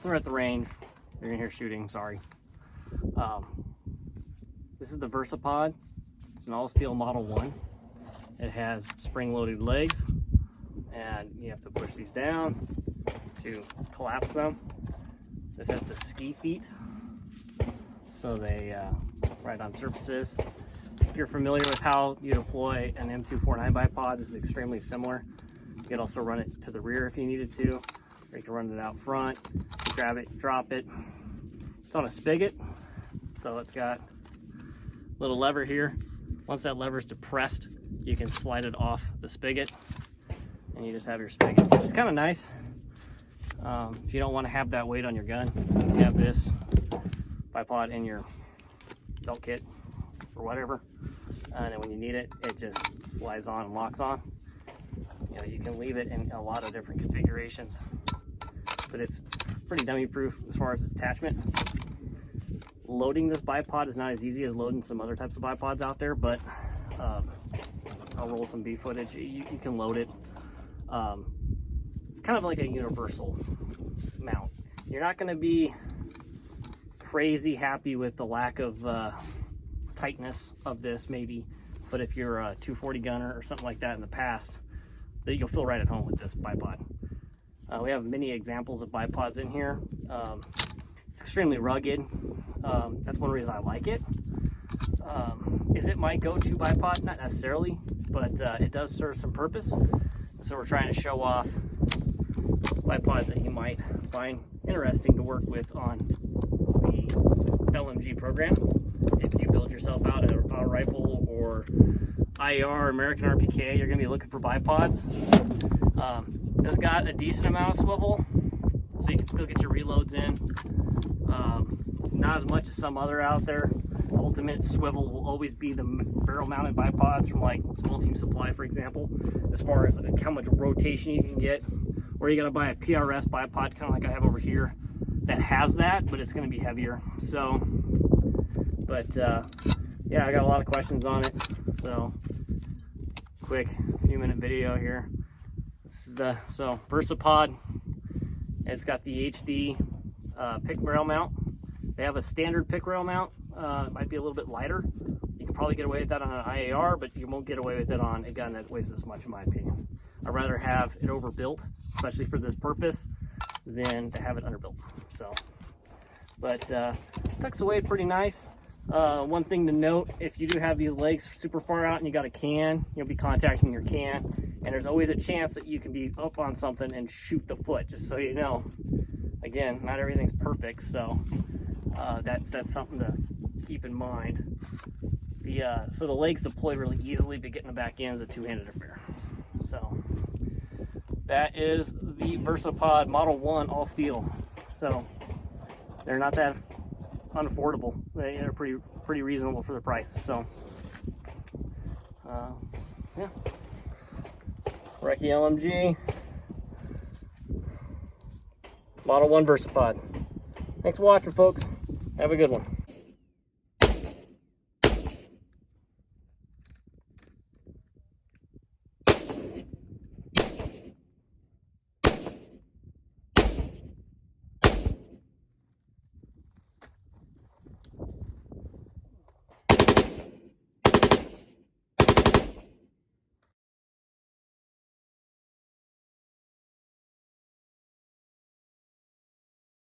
we're at the range. You're gonna hear shooting, sorry. This is the VersaPod. It's an all-steel Model 1. It has spring-loaded legs, and you have to push these down to collapse them. This has the ski feet, so they ride on surfaces. If you're familiar with how you deploy an M249 bipod, this is extremely similar. You could also run it to the rear if you needed to, or you can run it out front, grab it, drop it. It's on a spigot, so it's got a little lever here. Once that lever is depressed, you can slide it off the spigot, and you just have your spigot, which is kind of nice. If you don't want to have that weight on your gun, you can have this bipod in your belt kit or whatever, and then when you need it, it just slides on and locks on. You know, you can leave it in a lot of different configurations, but it's pretty dummy proof as far as attachment. Loading this bipod is not as easy as loading some other types of bipods out there, but I'll roll some B footage. You can load it. It's kind of like a universal mount. You're not going to be crazy happy with the lack of tightness of this, maybe, but if you're a 240 gunner or something like that in the past, that you'll feel right at home with this bipod. We have many examples of bipods in here. It's extremely rugged. That's one reason I like it. Is it my go-to bipod? Not necessarily, but it does serve some purpose. So we're trying to show off bipods that you might find interesting to work with on the LMG program. If you build yourself out a rifle or IAR, American RPK, you're going to be looking for bipods. It's got a decent amount of swivel, so you can still get your reloads in. Not as much as some other out there. Ultimate swivel will always be the barrel-mounted bipods from like Small Team Supply, for example, as far as how much rotation you can get. Or you got to buy a PRS bipod, kind of like I have over here, that has that, but it's going to be heavier. So, but yeah, I got a lot of questions on it. So, quick few-minute video here. This is the VersaPod. It's got the HD pick barrel mount. They have a standard pick rail mount. It might be a little bit lighter. You can probably get away with that on an IAR, but you won't get away with it on a gun that weighs this much, in my opinion. I'd rather have it overbuilt, especially for this purpose, than to have it underbuilt. So, but tucks away pretty nice. One thing to note, if you do have these legs super far out and you got a can, you'll be contacting your can, and there's always a chance that you can be up on something and shoot the foot, just so you know. Again, not everything's perfect, so that's something to keep in mind. So the legs deploy really easily, but getting them back in is a two-handed affair. So that is the VersaPod Model 1 all steel. So they're not that unaffordable. They're pretty reasonable for the price. So yeah, Recce LMG Model 1 VersaPod. Thanks for watching, folks. Have a good one.